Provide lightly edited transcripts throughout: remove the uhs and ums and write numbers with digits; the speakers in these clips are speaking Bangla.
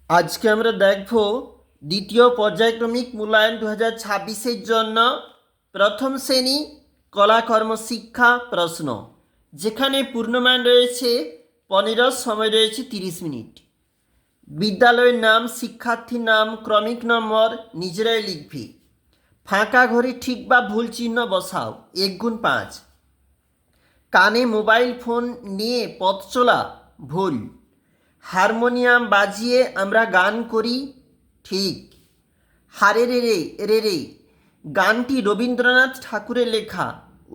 আজকে আমরা দেখব দ্বিতীয় পর্যায়ক্রমিক মূল্যায়ন 2026-এর জন্য প্রথম শ্রেণী কলাকর্ম শিক্ষা প্রশ্ন, যেখানে পূর্ণমান রয়েছে 15, সময় রয়েছে 30 মিনিট। বিদ্যালয়ের নাম, শিক্ষার্থীর নাম, ক্রমিক নম্বর নিজেরাই লিখবি। ফাঁকা ঘরে ঠিক বা ভুল চিহ্ন বসাও। 1 × 5। কানে মোবাইল ফোন নিয়ে পথ চলা ভুল। হারমোনিয়াম বাজিয়ে আমরা গান করি ঠিক। হারে রে রে রে রে গানটি রবীন্দ্রনাথ ঠাকুরের লেখা,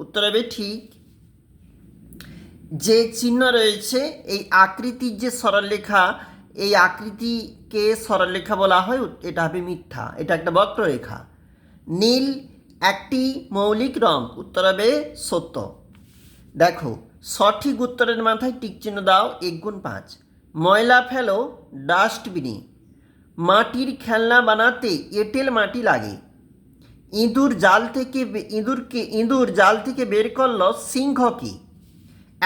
উত্তর হবে ঠিক। যে চিহ্ন রয়েছে এই আকৃতির যে সরলরেখা, এই আকৃতিকে সরলরেখা বলা হয়, এটা হবে মিথ্যা, এটা একটা বক্ররেখা। নীল একটি মৌলিক রং, উত্তর হবে সত্য। দেখো, সঠিক উত্তরের মাথায় টিক চিহ্ন দাও। 1 × 5। ময়লা ফেলো ডাস্টবিনে। মাটির খেলনা বানাতে এঁটেল মাটি লাগে। ইঁদুর জাল থেকে বের করলো সিংহকে।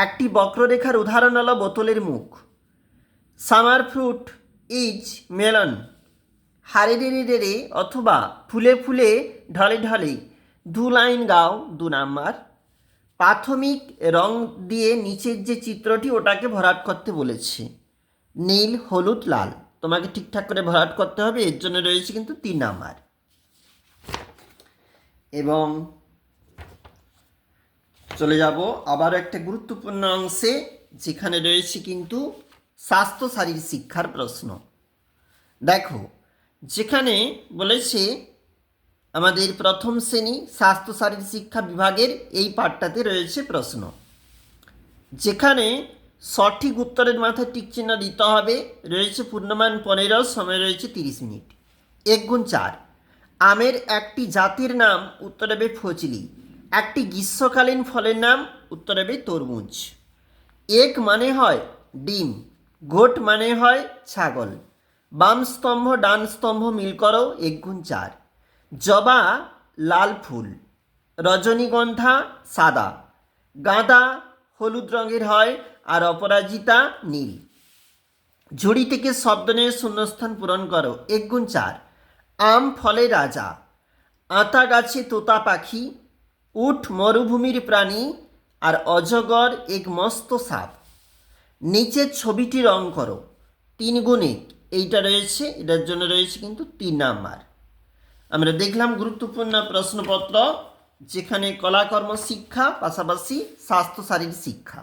একটি বক্ররেখার উদাহরণ হলো বোতলের মুখ। Summer fruit is melon. হারে রে রে রে অথবা ফুলে ফুলে ঢলে ঢলে 2 লাইন গাও, 2 নাম্বার। প্রাথমিক রং দিয়ে নিচের যে চিত্রটি ওটাকে ভরাট করতে বলেছে, নীল, হলুদ, লাল। তোমাকে ঠিকঠাক করে ভরাট করতে হবে, এর জন্য রয়েছে কিন্তু 3 নাম্বার। এবং চলে যাব আবার একটা গুরুত্বপূর্ণ অংশে, যেখানে রয়েছে কিন্তু স্বাস্থ্য শারীর শিক্ষার প্রশ্ন। দেখো, যেখানে বলেছে আমাদের প্রথম শ্রেণী স্বাস্থ্য শারীর শিক্ষা বিভাগের এই পাঠটাতে রয়েছে প্রশ্ন, যেখানে সঠিক উত্তরের মাথায় টিক চিহ্ন দিতে হবে। রয়েছে পূর্ণমান 15, সময় রয়েছে 30 মিনিট। 1 × 4। আমের একটি জাতির নাম, উত্তর হবে ফজলি। একটি গ্রীষ্মকালীন ফলের নাম, উত্তর হবে তরমুজ। এক মানে হয় ডিম, গোট মানে হয় ছাগল। বাম স্তম্ভ ডান স্তম্ভ মিল করো। 1 × 4। জবা লাল ফুল, রজনীগন্ধা সাদা, গাঁদা হলুদ রঙের হয়, আর অপরাজিতা নীল। ঝুড়ি থেকে শব্দ নিয়ে শূন্যস্থান পূরণ করো। 1 × 4। আম ফলে রাজা, আতা গাছে তোতা পাখি, উট মরুভূমির প্রাণী, আর অজগর এক মস্ত সাপ। নিচের ছবিটি রং করো। 3 × 1, এইটা রয়েছে, এটার জন্য রয়েছে কিন্তু 3 নাম্বার। আমরা দেখলাম গুরুত্বপূর্ণ প্রশ্নপত্র, যেখানে কলাকর্ম শিক্ষা পাশাপাশি স্বাস্থ্য শারীর শিক্ষা।